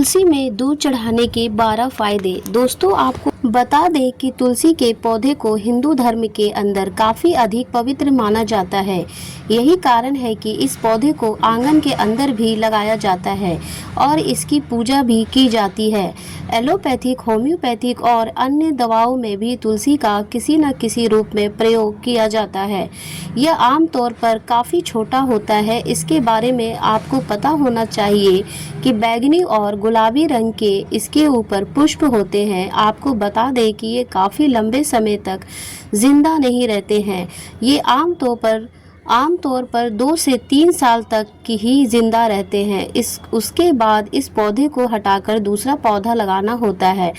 तुलसी में दूध चढ़ाने के 12 फायदे। दोस्तों, आपको बता दें कि तुलसी के पौधे को हिंदू धर्म के अंदर काफ़ी अधिक पवित्र माना जाता है। यही कारण है कि इस पौधे को आंगन के अंदर भी लगाया जाता है और इसकी पूजा भी की जाती है। एलोपैथिक, होम्योपैथिक और अन्य दवाओं में भी तुलसी का किसी न किसी रूप में प्रयोग किया जाता है। यह आमतौर पर काफ़ी छोटा होता है। इसके बारे में आपको पता होना चाहिए कि बैंगनी और गुलाबी रंग के इसके ऊपर पुष्प होते हैं। आपको बता दें कि ये काफ़ी लंबे समय तक जिंदा नहीं रहते हैं। ये आमतौर पर 2 से 3 साल तक की ही जिंदा रहते हैं। उसके बाद इस पौधे को हटाकर दूसरा पौधा लगाना होता है।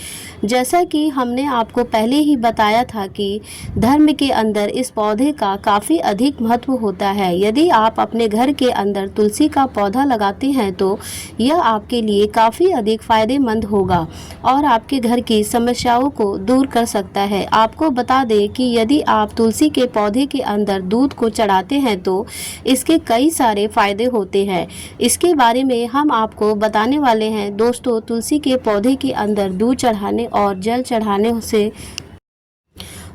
जैसा कि हमने आपको पहले ही बताया था कि धर्म के अंदर इस पौधे का काफ़ी अधिक महत्व होता है। यदि आप अपने घर के अंदर तुलसी का पौधा लगाते हैं तो यह आपके लिए काफ़ी अधिक फायदेमंद होगा और आपके घर की समस्याओं को दूर कर सकता है। आपको बता दें कि यदि आप तुलसी के पौधे के अंदर दूध को चढ़ाते हैं तो इसके कई सारे फायदे होते हैं। इसके बारे में हम आपको बताने वाले हैं। दोस्तों, तुलसी के पौधे के अंदर दूध चढ़ाने और जल चढ़ाने से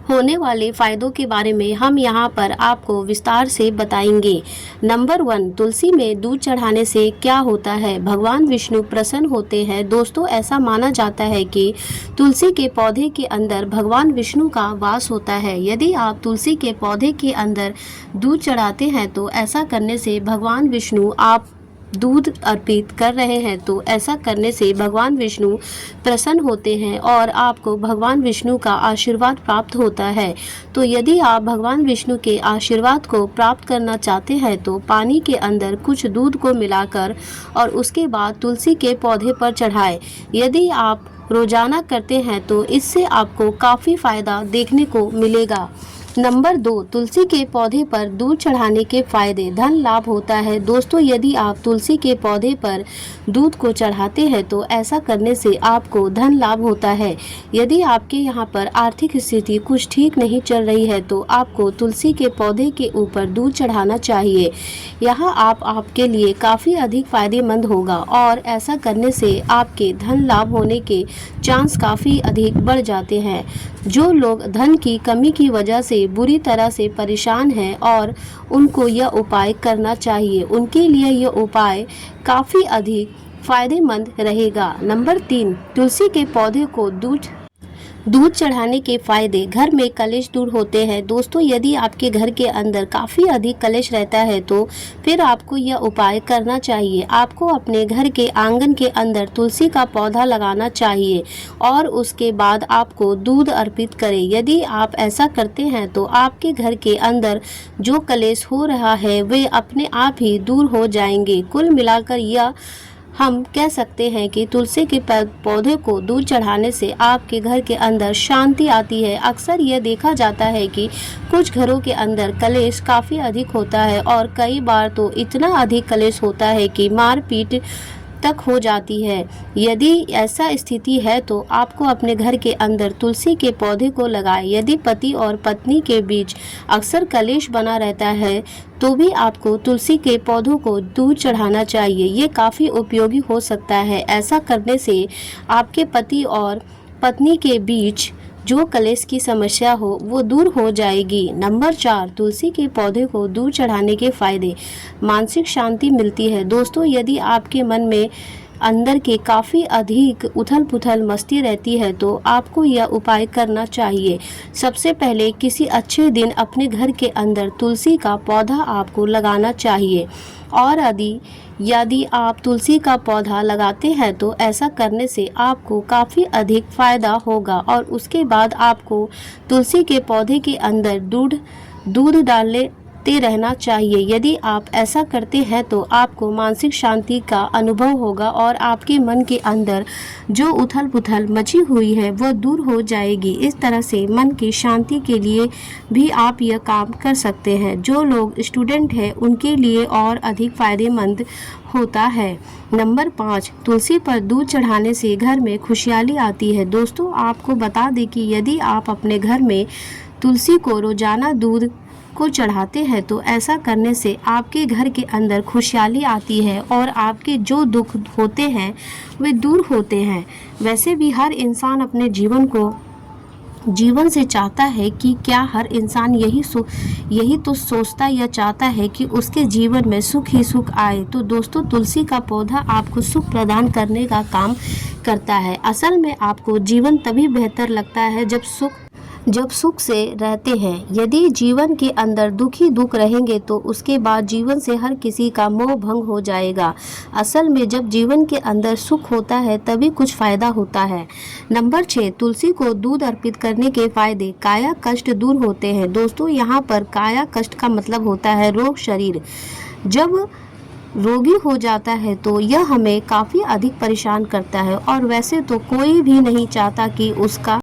होने वाले फायदों के बारे में हम यहाँ पर आपको विस्तार से बताएंगे। नंबर 1, तुलसी में दूध चढ़ाने से क्या होता है? भगवान विष्णु प्रसन्न होते हैं। दोस्तों, ऐसा माना जाता है कि तुलसी के पौधे के अंदर भगवान विष्णु का वास होता है। यदि आप तुलसी के पौधे के अंदर दूध चढ़ाते हैं तो ऐसा करने से भगवान विष्णु, आप दूध अर्पित कर रहे हैं तो ऐसा करने से भगवान विष्णु प्रसन्न होते हैं और आपको भगवान विष्णु का आशीर्वाद प्राप्त होता है। तो यदि आप भगवान विष्णु के आशीर्वाद को प्राप्त करना चाहते हैं तो पानी के अंदर कुछ दूध को मिलाकर और उसके बाद तुलसी के पौधे पर चढ़ाएं। यदि आप रोजाना करते हैं तो इससे आपको काफ़ी फायदा देखने को मिलेगा। नंबर 2, तुलसी के पौधे पर दूध चढ़ाने के फायदे। धन लाभ होता है। दोस्तों, यदि आप तुलसी के पौधे पर दूध को चढ़ाते हैं तो ऐसा करने से आपको धन लाभ होता है। यदि आपके यहाँ पर आर्थिक स्थिति कुछ ठीक नहीं चल रही है तो आपको तुलसी के पौधे के ऊपर दूध चढ़ाना चाहिए। यहाँ आपके लिए काफ़ी अधिक फायदेमंद होगा और ऐसा करने से आपके धन लाभ होने के चांस काफ़ी अधिक बढ़ जाते हैं। जो लोग धन की कमी की वजह से बुरी तरह से परेशान हैं और उनको यह उपाय करना चाहिए, उनके लिए यह उपाय काफ़ी अधिक फायदेमंद रहेगा। नंबर 3, तुलसी के पौधे को दूध चढ़ाने के फायदे। घर में कलेश दूर होते हैं। दोस्तों, यदि आपके घर के अंदर काफ़ी अधिक कलेश रहता है तो फिर आपको यह उपाय करना चाहिए। आपको अपने घर के आंगन के अंदर तुलसी का पौधा लगाना चाहिए और उसके बाद आपको दूध अर्पित करें। यदि आप ऐसा करते हैं तो आपके घर के अंदर जो कलेश हो रहा है वे अपने आप ही दूर हो जाएंगे। कुल मिलाकर यह हम कह सकते हैं कि तुलसी के पौधे को दूध चढ़ाने से आपके घर के अंदर शांति आती है। अक्सर यह देखा जाता है कि कुछ घरों के अंदर कलेश काफ़ी अधिक होता है और कई बार तो इतना अधिक कलेश होता है कि मारपीट तक हो जाती है। यदि ऐसा स्थिति है तो आपको अपने घर के अंदर तुलसी के पौधे को लगाएं। यदि पति और पत्नी के बीच अक्सर कलेश बना रहता है तो भी आपको तुलसी के पौधों को दूध चढ़ाना चाहिए। ये काफ़ी उपयोगी हो सकता है। ऐसा करने से आपके पति और पत्नी के बीच जो कलेश की समस्या हो वो दूर हो जाएगी। नंबर 4, तुलसी के पौधे को दूध चढ़ाने के फायदे। मानसिक शांति मिलती है। दोस्तों, यदि आपके मन में अंदर के काफ़ी अधिक उथल पुथल मस्ती रहती है तो आपको यह उपाय करना चाहिए। सबसे पहले किसी अच्छे दिन अपने घर के अंदर तुलसी का पौधा आपको लगाना चाहिए और यदि आप तुलसी का पौधा लगाते हैं तो ऐसा करने से आपको काफ़ी अधिक फ़ायदा होगा और उसके बाद आपको तुलसी के पौधे के अंदर दूध डालते रहना चाहिए। यदि आप ऐसा करते हैं तो आपको मानसिक शांति का अनुभव होगा और आपके मन के अंदर जो उथल पुथल मची हुई है वह दूर हो जाएगी। इस तरह से मन की शांति के लिए भी आप यह काम कर सकते हैं। जो लोग स्टूडेंट हैं उनके लिए और अधिक फायदेमंद होता है। नंबर 5, तुलसी पर दूध चढ़ाने से घर में खुशहाली आती है। दोस्तों, आपको बता दें कि यदि आप अपने घर में तुलसी को रोजाना दूध को चढ़ाते हैं तो ऐसा करने से आपके घर के अंदर खुशहाली आती है और आपके जो दुख होते हैं वे दूर होते हैं। वैसे भी हर इंसान अपने जीवन से चाहता है कि क्या हर इंसान यही तो सोचता या चाहता है कि उसके जीवन में सुख ही सुख आए। तो दोस्तों, तुलसी का पौधा आपको सुख प्रदान करने का काम करता है। असल में आपको जीवन तभी बेहतर लगता है जब सुख से रहते हैं। यदि जीवन के अंदर दुख रहेंगे तो उसके बाद जीवन से हर किसी का मोह भंग हो जाएगा। असल में जब जीवन के अंदर सुख होता है तभी कुछ फायदा होता है। नंबर 6, तुलसी को दूध अर्पित करने के फायदे। काया कष्ट दूर होते हैं। दोस्तों, यहाँ पर काया कष्ट का मतलब होता है रोग शरीर। जब रोगी हो जाता है तो यह हमें काफ़ी अधिक परेशान करता है और वैसे तो कोई भी नहीं चाहता कि उसका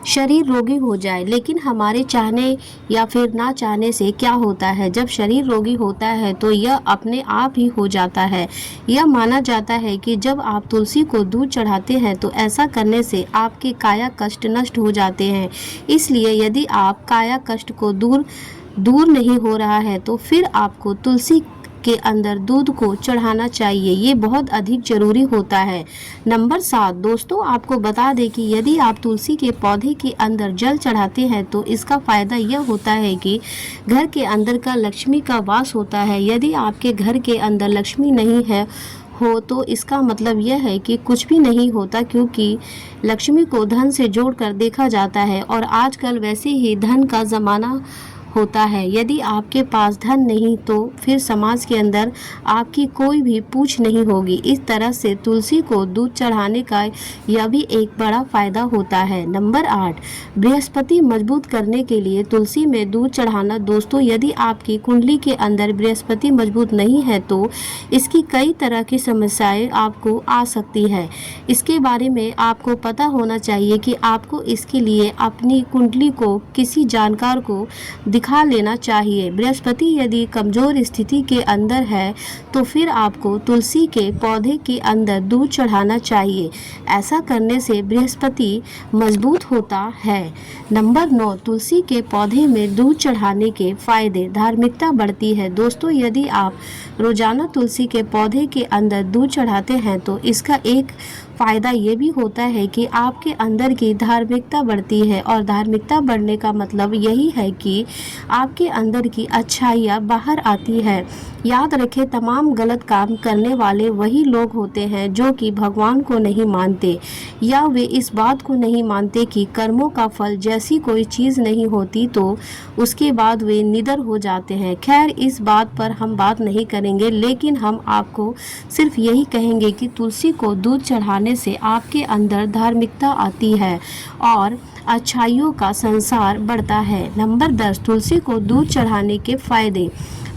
शरीर रोगी हो जाए, लेकिन हमारे चाहने या फिर ना चाहने से क्या होता है, जब शरीर रोगी होता है तो यह अपने आप ही हो जाता है। यह माना जाता है कि जब आप तुलसी को दूध चढ़ाते हैं तो ऐसा करने से आपके काया कष्ट नष्ट हो जाते हैं। इसलिए यदि आप काया कष्ट को दूर नहीं हो रहा है तो फिर आपको तुलसी के अंदर दूध को चढ़ाना चाहिए। ये बहुत अधिक जरूरी होता है। नंबर 7, दोस्तों आपको बता दें कि यदि आप तुलसी के पौधे के अंदर जल चढ़ाते हैं तो इसका फायदा यह होता है कि घर के अंदर का लक्ष्मी का वास होता है। यदि आपके घर के अंदर लक्ष्मी नहीं है तो इसका मतलब यह है कि कुछ भी नहीं होता, क्योंकि लक्ष्मी को धन से जोड़कर देखा जाता है और आजकल वैसे ही धन का ज़माना होता है। यदि आपके पास धन नहीं तो फिर समाज के अंदर आपकी कोई भी पूछ नहीं होगी। इस तरह से तुलसी को दूध चढ़ाने का यह भी एक बड़ा फायदा होता है। नंबर 8, बृहस्पति मजबूत करने के लिए तुलसी में दूध चढ़ाना। दोस्तों, यदि आपकी कुंडली के अंदर बृहस्पति मजबूत नहीं है तो इसकी कई तरह की समस्याएं आपको आ सकती है। इसके बारे में आपको पता होना चाहिए कि आपको इसके लिए अपनी कुंडली को किसी जानकार को दिखा लेना चाहिए। बृहस्पति यदि कमजोर स्थिति के अंदर है तो फिर आपको तुलसी के पौधे के अंदर दूध चढ़ाना चाहिए। ऐसा करने से बृहस्पति मजबूत होता है। नंबर 9, तुलसी के पौधे में दूध चढ़ाने के फायदे। धार्मिकता बढ़ती है। दोस्तों, यदि आप रोजाना तुलसी के पौधे के अंदर दूध चढ़ाते हैं तो इसका एक फ़ायदा ये भी होता है कि आपके अंदर की धार्मिकता बढ़ती है और धार्मिकता बढ़ने का मतलब यही है कि आपके अंदर की अच्छाइयाँ बाहर आती है। याद रखें, तमाम गलत काम करने वाले वही लोग होते हैं जो कि भगवान को नहीं मानते या वे इस बात को नहीं मानते कि कर्मों का फल जैसी कोई चीज़ नहीं होती तो उसके बाद वे निडर हो जाते हैं। खैर, इस बात पर हम बात नहीं करेंगे, लेकिन हम आपको सिर्फ यही कहेंगे कि तुलसी को दूध चढ़ाने से आपके अंदर धार्मिकता आती है और अच्छाइयों का संसार बढ़ता है। नंबर 10, तुलसी को दूध चढ़ाने के फायदे।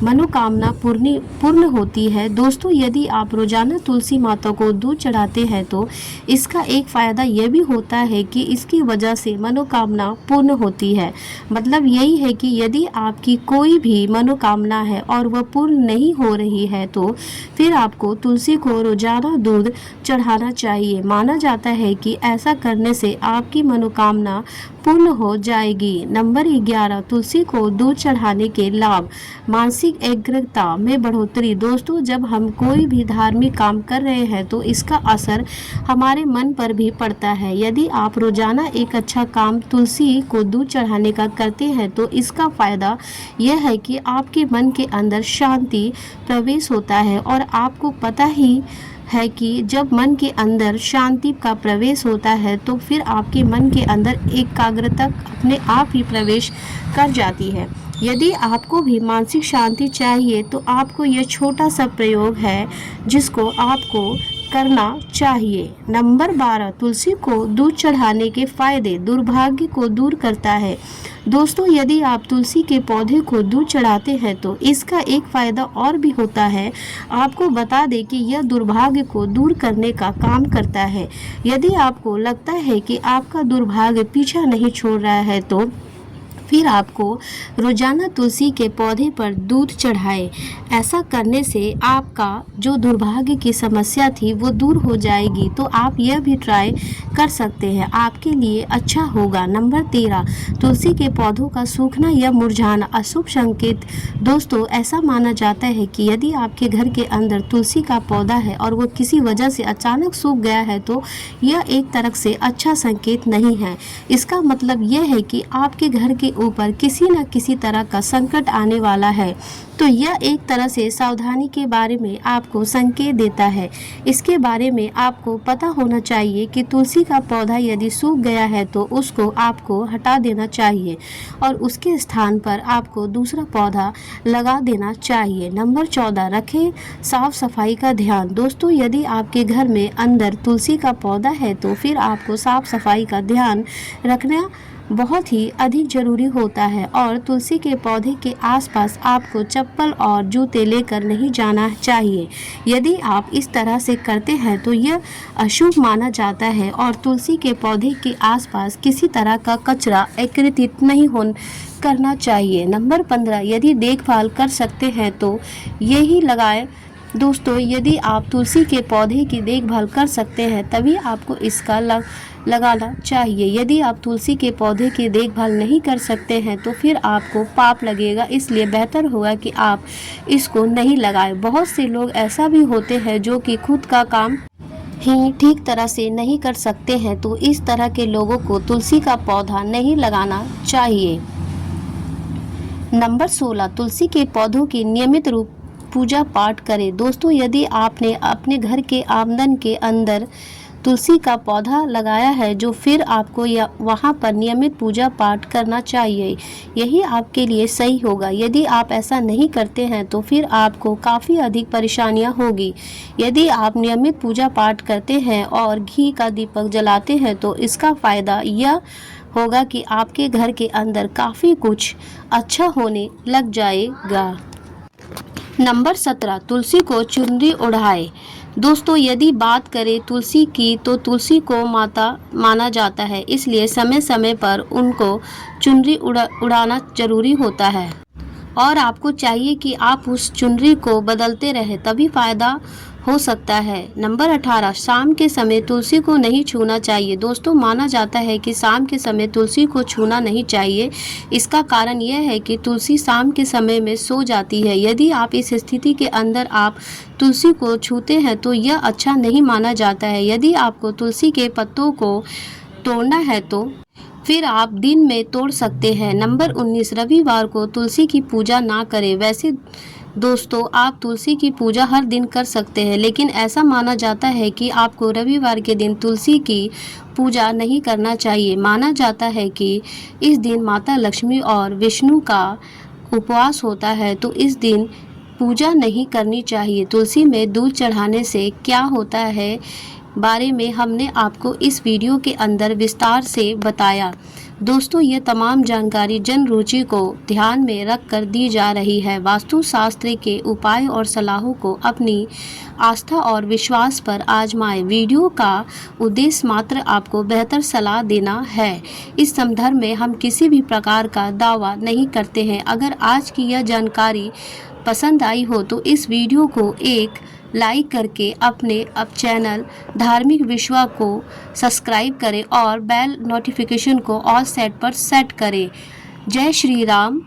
मनोकामना पूर्ण होती है। दोस्तों, यदि आप रोजाना तुलसी माता को दूध चढ़ाते हैं तो इसका एक फ़ायदा यह भी होता है कि इसकी वजह से मनोकामना पूर्ण होती है। मतलब यही है कि यदि आपकी कोई भी मनोकामना है और वह पूर्ण नहीं हो रही है तो फिर आपको तुलसी को रोजाना दूध चढ़ाना चाहिए। माना जाता है कि ऐसा करने से आपकी मनोकामना पूर्ण हो जाएगी। नंबर 11, तुलसी को दूध चढ़ाने के लाभ। मानसिक एकाग्रता में बढ़ोतरी। दोस्तों, जब हम कोई भी धार्मिक काम कर रहे हैं तो इसका असर हमारे मन पर भी पड़ता है। यदि आप रोजाना एक अच्छा काम तुलसी को दूध चढ़ाने का करते हैं तो इसका फायदा यह है कि आपके मन के अंदर शांति प्रवेश होता है और आपको पता ही है कि जब मन के अंदर शांति का प्रवेश होता है तो फिर आपके मन के अंदर एकाग्रता अपने आप ही प्रवेश कर जाती है। यदि आपको भी मानसिक शांति चाहिए तो आपको यह छोटा सा प्रयोग है जिसको आपको करना चाहिए। नंबर 12, तुलसी को दूध चढ़ाने के फायदे। दुर्भाग्य को दूर करता है। दोस्तों, यदि आप तुलसी के पौधे को दूध चढ़ाते हैं तो इसका एक फ़ायदा और भी होता है। आपको बता दें कि यह दुर्भाग्य को दूर करने का काम करता है। यदि आपको लगता है कि आपका दुर्भाग्य पीछा नहीं छोड़ रहा है तो फिर आपको रोजाना तुलसी के पौधे पर दूध चढ़ाएं। ऐसा करने से आपका जो दुर्भाग्य की समस्या थी वो दूर हो जाएगी। तो आप यह भी ट्राई कर सकते हैं, आपके लिए अच्छा होगा। नंबर 13, तुलसी के पौधों का सूखना या मुरझाना अशुभ संकेत। दोस्तों, ऐसा माना जाता है कि यदि आपके घर के अंदर तुलसी का पौधा है और वो किसी वजह से अचानक सूख गया है तो यह एक तरह से अच्छा संकेत नहीं है। इसका मतलब यह है कि आपके घर के ऊपर किसी न किसी तरह का संकट आने वाला है। तो यह एक तरह से सावधानी के बारे में आपको संकेत देता है। इसके बारे में आपको पता होना चाहिए कि तुलसी का पौधा यदि सूख गया है तो उसको आपको हटा देना चाहिए और उसके स्थान पर आपको दूसरा पौधा लगा देना चाहिए। नंबर 14, रखें साफ सफाई का ध्यान। दोस्तों, यदि आपके घर में अंदर तुलसी का पौधा है तो फिर आपको साफ सफाई का ध्यान रखना बहुत ही अधिक जरूरी होता है और तुलसी के पौधे के आसपास आपको चप्पल और जूते लेकर नहीं जाना चाहिए। यदि आप इस तरह से करते हैं तो यह अशुभ माना जाता है और तुलसी के पौधे के आसपास किसी तरह का कचरा एकत्रित नहीं करना चाहिए। नंबर 15, यदि देखभाल कर सकते हैं तो यही लगाएं। दोस्तों, यदि आप तुलसी के पौधे की देखभाल कर सकते हैं तभी आपको इसका लगाना चाहिए। यदि आप तुलसी के पौधे की देखभाल नहीं कर सकते हैं तो फिर आपको पाप लगेगा, इसलिए बेहतर होगा कि आप इसको नहीं लगाएं। बहुत से लोग ऐसा भी होते हैं जो कि खुद का काम ही ठीक तरह से नहीं कर सकते हैं, तो इस तरह के लोगों को तुलसी का पौधा नहीं लगाना चाहिए। नंबर 16, तुलसी के पौधों की नियमित रूप पूजा पाठ करें। दोस्तों, यदि आपने अपने घर के आंगन के अंदर तुलसी का पौधा लगाया है जो फिर आपको वहाँ पर नियमित पूजा पाठ करना चाहिए। यही आपके लिए सही होगा। यदि आप ऐसा नहीं करते हैं तो फिर आपको काफ़ी अधिक परेशानियाँ होगी। यदि आप नियमित पूजा पाठ करते हैं और घी का दीपक जलाते हैं तो इसका फ़ायदा यह होगा कि आपके घर के अंदर काफ़ी कुछ अच्छा होने लग जाएगा। नंबर 17, तुलसी को चुनरी ओढ़ाए। दोस्तों, यदि बात करें तुलसी की तो तुलसी को माता माना जाता है, इसलिए समय समय पर उनको चुनरी उड़ाना जरूरी होता है और आपको चाहिए कि आप उस चुनरी को बदलते रहें, तभी फायदा हो सकता है। नंबर 18, शाम के समय तुलसी को नहीं छूना चाहिए। दोस्तों, माना जाता है कि शाम के समय तुलसी को छूना नहीं चाहिए। इसका कारण यह है कि तुलसी शाम के समय में सो जाती है। यदि आप इस स्थिति के अंदर आप तुलसी को छूते हैं तो यह अच्छा नहीं माना जाता है। यदि आपको तुलसी के पत्तों को तोड़ना है तो फिर आप दिन में तोड़ सकते हैं। नंबर 19, रविवार को तुलसी की पूजा ना करें। वैसे दोस्तों, आप तुलसी की पूजा हर दिन कर सकते हैं, लेकिन ऐसा माना जाता है कि आपको रविवार के दिन तुलसी की पूजा नहीं करना चाहिए। माना जाता है कि इस दिन माता लक्ष्मी और विष्णु का उपवास होता है, तो इस दिन पूजा नहीं करनी चाहिए। तुलसी में दूध चढ़ाने से क्या होता है बारे में हमने आपको इस वीडियो के अंदर विस्तार से बताया। दोस्तों, ये तमाम जानकारी जन रुचि को ध्यान में रख कर दी जा रही है। वास्तु शास्त्र के उपाय और सलाहों को अपनी आस्था और विश्वास पर आजमाएं। वीडियो का उद्देश्य मात्र आपको बेहतर सलाह देना है। इस संदर्भ में हम किसी भी प्रकार का दावा नहीं करते हैं। अगर आज की यह जानकारी पसंद आई हो तो इस वीडियो को एक लाइक करके अपने चैनल धार्मिक विश्वा को सब्सक्राइब करें और बेल नोटिफिकेशन को ऑल सेट पर सेट करें। जय श्री राम।